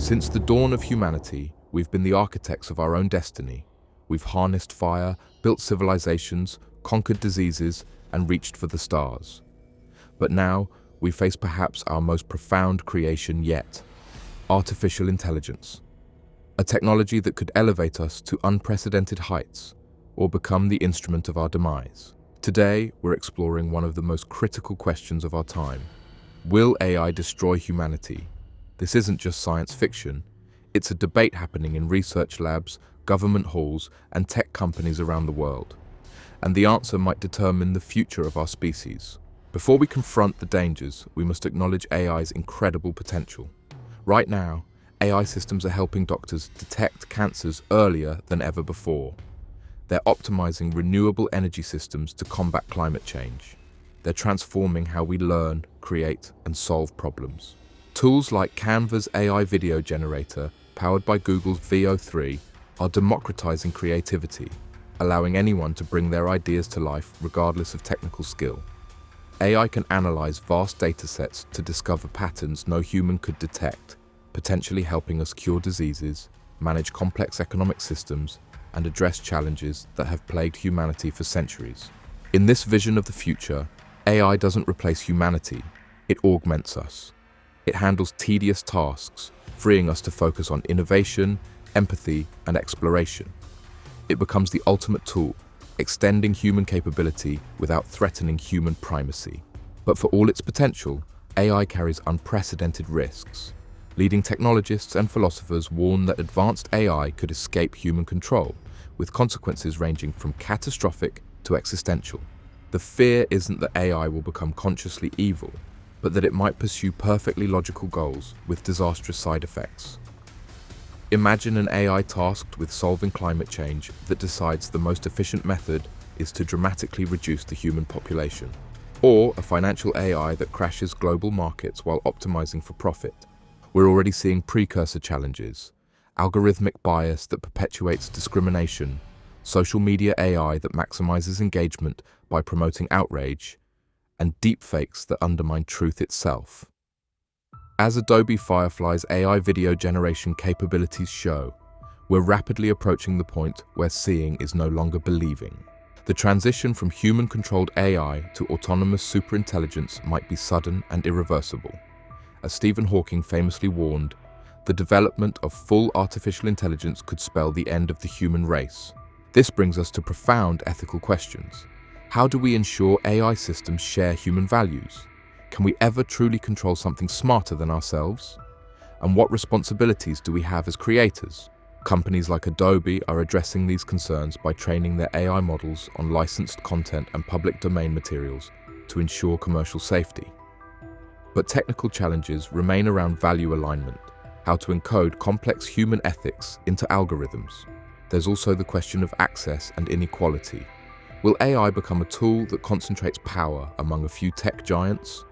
Since the dawn of humanity, we've been the architects of our own destiny. We've harnessed fire, built civilizations, conquered diseases, and reached for the stars. But now, we face perhaps our most profound creation yet: artificial intelligence. A technology that could elevate us to unprecedented heights, or become the instrument of our demise. Today, we're exploring one of the most critical questions of our time. Will AI destroy humanity? This isn't just science fiction. It's a debate happening in research labs, government halls, and tech companies around the world. And the answer might determine the future of our species. Before we confront the dangers, we must acknowledge AI's incredible potential. Right now, AI systems are helping doctors detect cancers earlier than ever before. They're optimizing renewable energy systems to combat climate change. They're transforming how we learn, create, and solve problems. Tools like Canva's AI video generator, powered by Google's VO3, are democratizing creativity, allowing anyone to bring their ideas to life regardless of technical skill. AI can analyze vast datasets to discover patterns no human could detect, potentially helping us cure diseases, manage complex economic systems, and address challenges that have plagued humanity for centuries. In this vision of the future, AI doesn't replace humanity, it augments us. It handles tedious tasks, freeing us to focus on innovation, empathy, and exploration. It becomes the ultimate tool, extending human capability without threatening human primacy. But for all its potential, AI carries unprecedented risks. Leading technologists and philosophers warn that advanced AI could escape human control, with consequences ranging from catastrophic to existential. The fear isn't that AI will become consciously evil, but that it might pursue perfectly logical goals with disastrous side effects. Imagine an AI tasked with solving climate change that decides the most efficient method is to dramatically reduce the human population, or a financial AI that crashes global markets while optimizing for profit. We're already seeing precursor challenges: algorithmic bias that perpetuates discrimination, social media AI that maximizes engagement by promoting outrage, and deepfakes that undermine truth itself. As Adobe Firefly's AI video generation capabilities show, we're rapidly approaching the point where seeing is no longer believing. The transition from human-controlled AI to autonomous superintelligence might be sudden and irreversible. As Stephen Hawking famously warned, the development of full artificial intelligence could spell the end of the human race. This brings us to profound ethical questions. How do we ensure AI systems share human values? Can we ever truly control something smarter than ourselves? And what responsibilities do we have as creators? Companies like Adobe are addressing these concerns by training their AI models on licensed content and public domain materials to ensure commercial safety. But technical challenges remain around value alignment, how to encode complex human ethics into algorithms. There's also the question of access and inequality. Will AI become a tool that concentrates power among a few tech giants?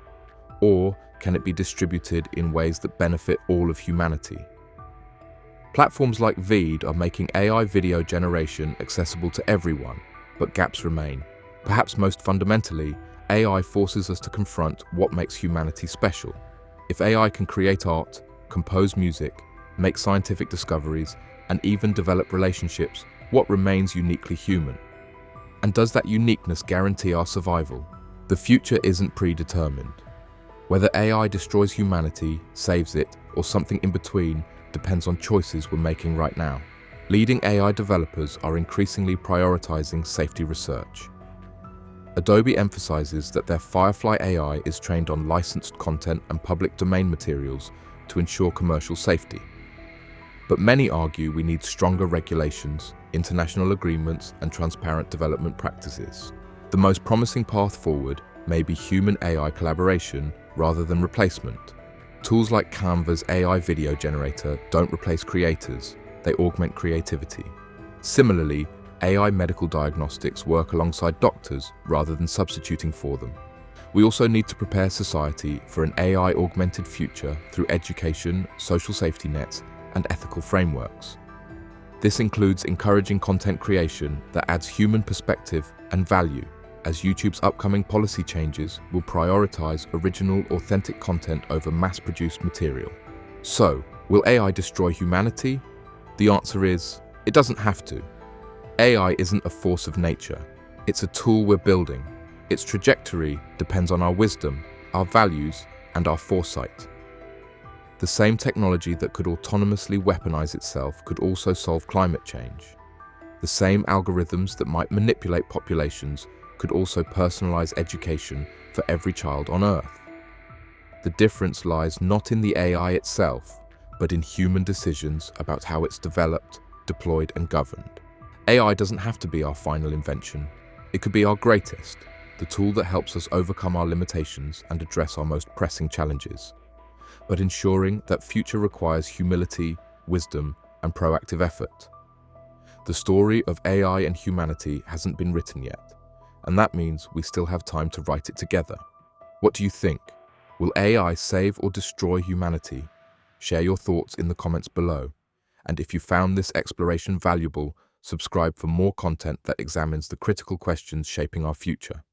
Or can it be distributed in ways that benefit all of humanity? Platforms like Veed are making AI video generation accessible to everyone, but gaps remain. Perhaps most fundamentally, AI forces us to confront what makes humanity special. If AI can create art, compose music, make scientific discoveries, and even develop relationships, what remains uniquely human? And does that uniqueness guarantee our survival? The future isn't predetermined. Whether AI destroys humanity, saves it, or something in between depends on choices we're making right now. Leading AI developers are increasingly prioritizing safety research. Adobe emphasizes that their Firefly AI is trained on licensed content and public domain materials to ensure commercial safety. But many argue we need stronger regulations, international agreements, and transparent development practices. The most promising path forward may be human-AI collaboration rather than replacement. Tools like Canva's AI video generator don't replace creators, they augment creativity. Similarly, AI medical diagnostics work alongside doctors rather than substituting for them. We also need to prepare society for an AI-augmented future through education, social safety nets, and ethical frameworks. This includes encouraging content creation that adds human perspective and value, as YouTube's upcoming policy changes will prioritize original, authentic content over mass-produced material. So, Will AI destroy humanity? The answer is, it doesn't have to. AI isn't a force of nature. It's a tool we're building. Its trajectory depends on our wisdom, our values, and our foresight. The same technology that could autonomously weaponize itself could also solve climate change. The same algorithms that might manipulate populations could also personalize education for every child on Earth. The difference lies not in the AI itself, but in human decisions about how it's developed, deployed, and governed. AI doesn't have to be our final invention. It could be our greatest, the tool that helps us overcome our limitations and address our most pressing challenges. But ensuring that future requires humility, wisdom, and proactive effort. The story of AI and humanity hasn't been written yet, and that means we still have time to write it together. What do you think? Will AI save or destroy humanity? Share your thoughts in the comments below. And if you found this exploration valuable, subscribe for more content that examines the critical questions shaping our future.